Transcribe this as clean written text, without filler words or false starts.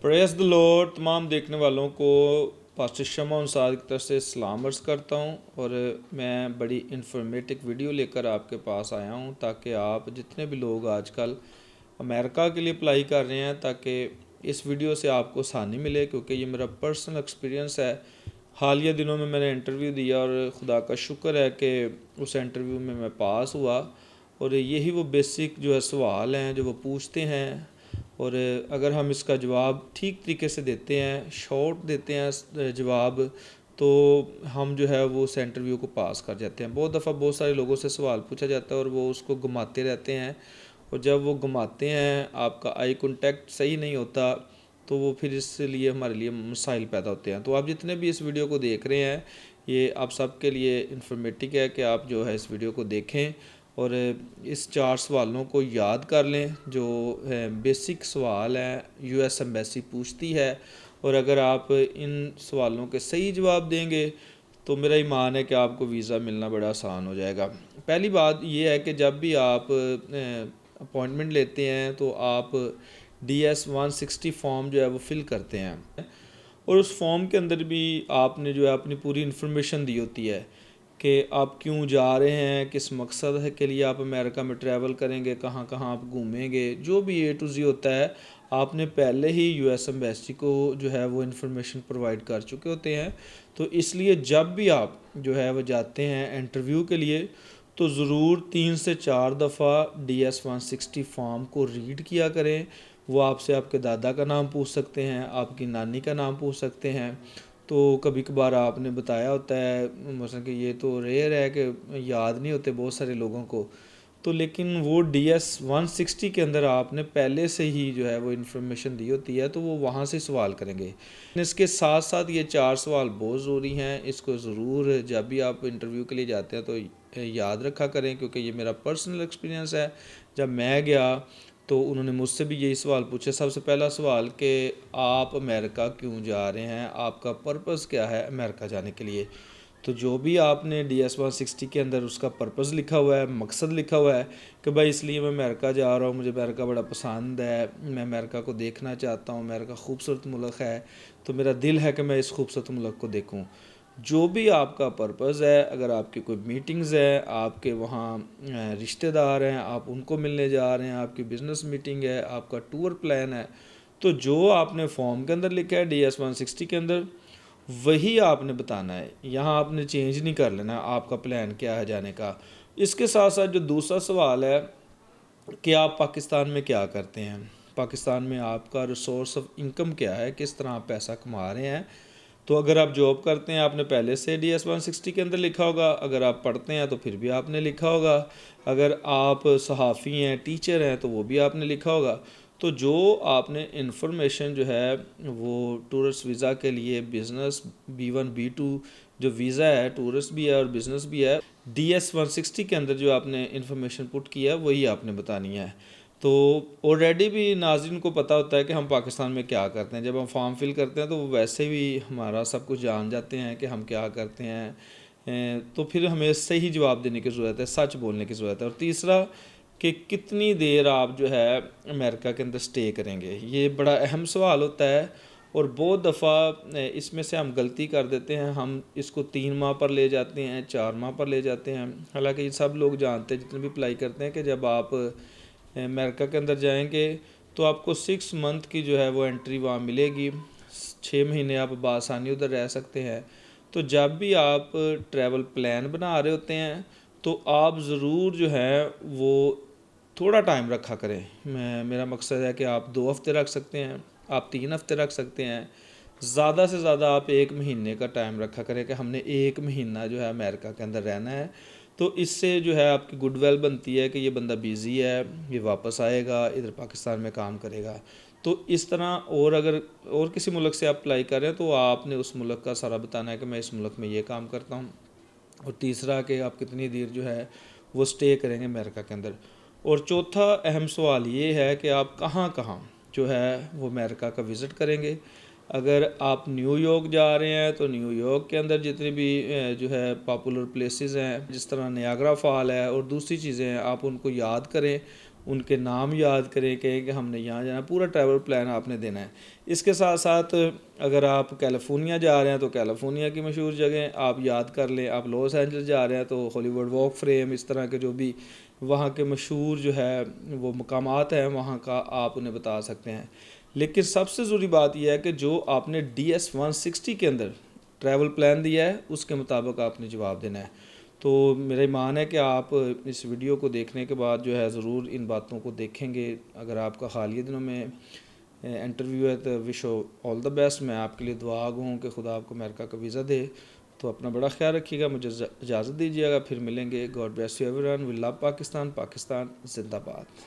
Praise the Lord. तमाम देखने वालों को पास्टर शमा अंसारी की तरफ से सलाम अर्ज़ करता हूँ। और मैं बड़ी इन्फॉर्मेटिव वीडियो लेकर आपके पास आया हूँ ताकि आप जितने भी लोग आजकल अमेरिका के लिए अप्लाई कर रहे हैं, ताकि इस वीडियो से आपको आसानी मिले, क्योंकि ये मेरा पर्सनल एक्सपीरियंस है। हालिया दिनों में मैंने इंटरव्यू दिया और ख़ुदा का शुक्र है कि उस इंटरव्यू में मैं पास हुआ। और यही वो बेसिक जो है सवाल हैं जो वो पूछते हैं, और अगर हम इसका जवाब ठीक तरीके से देते हैं, शॉर्ट देते हैं जवाब, तो हम जो है वो उस इंटरव्यू को पास कर जाते हैं। बहुत दफ़ा बहुत सारे लोगों से सवाल पूछा जाता है और वो उसको घुमाते रहते हैं, और जब वो घुमाते हैं, आपका आई कांटेक्ट सही नहीं होता, तो वो फिर इसलिए हमारे लिए मसाइल पैदा होते हैं। तो आप जितने भी इस वीडियो को देख रहे हैं, ये आप सब के लिए इन्फॉर्मेटिव है कि आप जो है इस वीडियो को देखें और इस 4 सवालों को याद कर लें जो बेसिक सवाल हैं, यूएस एम्बेसी पूछती है। और अगर आप इन सवालों के सही जवाब देंगे तो मेरा ईमान है कि आपको वीज़ा मिलना बड़ा आसान हो जाएगा। पहली बात ये है कि जब भी आप अपॉइंटमेंट लेते हैं तो आप DS 160 फॉर्म जो है वो फ़िल करते हैं, और उस फॉर्म के अंदर भी आपने जो है अपनी पूरी इन्फॉर्मेशन दी होती है कि आप क्यों जा रहे हैं, किस मकसद है के लिए आप अमेरिका में ट्रैवल करेंगे, कहाँ कहाँ आप घूमेंगे, जो भी A to Z होता है आपने पहले ही US एम्बेसी को जो है वो इन्फॉर्मेशन प्रोवाइड कर चुके होते हैं। तो इसलिए जब भी आप जो है वो जाते हैं इंटरव्यू के लिए, तो ज़रूर 3 से 4 दफ़ा DS 160 फॉर्म को रीड किया करें। वो आपसे आपके दादा का नाम पूछ सकते हैं, आपकी नानी का नाम पूछ सकते हैं। तो कभी कभार आपने बताया होता है मसलन कि ये तो रेयर है कि याद नहीं होते बहुत सारे लोगों को, तो लेकिन वो DS 160 के अंदर आपने पहले से ही जो है वो इन्फॉर्मेशन दी होती है, तो वो वहाँ से सवाल करेंगे। इसके साथ साथ ये 4 सवाल बहुत ज़रूरी हैं, इसको ज़रूर जब भी आप इंटरव्यू के लिए जाते हैं तो याद रखा करें, क्योंकि ये मेरा पर्सनल एक्सपीरियंस है। जब मैं गया तो उन्होंने मुझसे भी यही सवाल पूछे। सबसे पहला सवाल कि आप अमेरिका क्यों जा रहे हैं, आपका पर्पज़ क्या है अमेरिका जाने के लिए। तो जो भी आपने DS 160 के अंदर उसका पर्पज़ लिखा हुआ है, मकसद लिखा हुआ है कि भाई इसलिए मैं अमेरिका जा रहा हूँ, मुझे अमेरिका बड़ा पसंद है, मैं अमेरिका को देखना चाहता हूँ, अमेरिका खूबसूरत मुल्क है, तो मेरा दिल है कि मैं इस खूबसूरत मुल्क को देखूँ। जो भी आपका पर्पज़ है, अगर आपकी कोई मीटिंग्स है, आपके वहाँ रिश्तेदार हैं, आप उनको मिलने जा रहे हैं, आपकी बिज़नेस मीटिंग है, आपका टूर प्लान है, तो जो आपने फॉर्म के अंदर लिखा है DS 160 के अंदर, वही आपने बताना है। यहाँ आपने चेंज नहीं कर लेना आपका प्लान क्या है जाने का। इसके साथ साथ जो दूसरा सवाल है कि आप पाकिस्तान में क्या करते हैं, पाकिस्तान में आपका रिसोर्स ऑफ इनकम क्या है, किस तरह आप पैसा कमा रहे हैं। तो अगर आप जॉब करते हैं आपने पहले से DS 160 के अंदर लिखा होगा, अगर आप पढ़ते हैं तो फिर भी आपने लिखा होगा, अगर आप सहाफ़ी हैं, टीचर हैं, तो वो भी आपने लिखा होगा। तो जो आपने इन्फॉर्मेशन जो है वो टूरिस्ट वीज़ा के लिए बिज़नेस B1 B2 जो वीज़ा है, टूरिस्ट भी है और बिज़नेस भी है, DS 160 के अंदर जो आपने इन्फॉर्मेशन पुट किया है वही आपने बतानी है। तो ऑलरेडी भी नाज़रीन को पता होता है कि हम पाकिस्तान में क्या करते हैं। जब हम फॉर्म फिल करते हैं तो वो वैसे भी हमारा सब कुछ जान जाते हैं कि हम क्या करते हैं। तो फिर हमें सही जवाब देने की ज़रूरत है, सच बोलने की ज़रूरत है। और तीसरा कि कितनी देर आप जो है अमेरिका के अंदर स्टे करेंगे, ये बड़ा अहम सवाल होता है। और बहुत दफ़ा इसमें से हम गलती कर देते हैं, हम इसको 3 माह पर ले जाते हैं, 4 माह पर ले जाते हैं। हालांकि सब लोग जानते हैं जितने भी अप्लाई करते हैं कि जब आप अमेरिका के अंदर जाएंगे तो आपको 6 मंथ की जो है वो एंट्री वहाँ मिलेगी। 6 महीने आप बआसानी उधर रह सकते हैं। तो जब भी आप ट्रैवल प्लान बना रहे होते हैं तो आप ज़रूर जो है वो थोड़ा टाइम रखा करें। मेरा मकसद है कि आप 2 हफ़्ते रख सकते हैं, आप 3 हफ़्ते रख सकते हैं, ज़्यादा से ज़्यादा आप 1 महीने का टाइम रखा करें कि हमने 1 महीना जो है अमेरिका के अंदर रहना है। तो इससे जो है आपकी गुडविल बनती है कि ये बंदा बिज़ी है, ये वापस आएगा, इधर पाकिस्तान में काम करेगा। तो इस तरह, और अगर और किसी मुल्क से आप अप्लाई कर रहे हैं तो आपने उस मुल्क का सारा बताना है कि मैं इस मुल्क में ये काम करता हूँ। और तीसरा कि आप कितनी देर जो है वो स्टे करेंगे अमेरिका के अंदर। और चौथा अहम सवाल ये है कि आप कहाँ कहाँ जो है वो अमेरिका का विज़िट करेंगे। अगर आप न्यूयॉर्क जा रहे हैं तो न्यूयॉर्क के अंदर जितने भी जो है पॉपुलर प्लेसेस हैं, जिस तरह नियाग्रा फॉल है और दूसरी चीज़ें हैं, आप उनको याद करें, ان کے نام یاد کریں کہ ہم نے یہاں جانا. پورا ٹریول پلان آپ نے دینا ہے. اس کے ساتھ ساتھ اگر آپ کیلیفورنیا جا رہے ہیں تو کیلیفورنیا کی مشہور جگہیں آپ یاد کر لیں. آپ لاس اینجلس جا رہے ہیں تو ہالی ووڈ واک فریم، اس طرح کے جو بھی وہاں کے مشہور جو ہے وہ مقامات ہیں وہاں کا آپ انہیں بتا سکتے ہیں. لیکن سب سے ضروری بات یہ ہے کہ جو آپ نے DS-160 کے اندر ٹریول پلان دیا ہے اس کے مطابق آپ نے جواب دینا ہے. تو میرا ایمان ہے کہ آپ اس ویڈیو کو دیکھنے کے بعد جو ہے ضرور ان باتوں کو دیکھیں گے. اگر آپ کا حالیہ دنوں میں انٹرویو ہے تو وش آل دا بیسٹ. میں آپ کے لیے دعا گو ہوں کہ خدا آپ کو امریکہ کا ویزا دے. تو اپنا بڑا خیال رکھیے گا. مجھے اجازت دیجیے گا. پھر ملیں گے. God bless you everyone. We love Pakistan. Pakistan زندہ باد.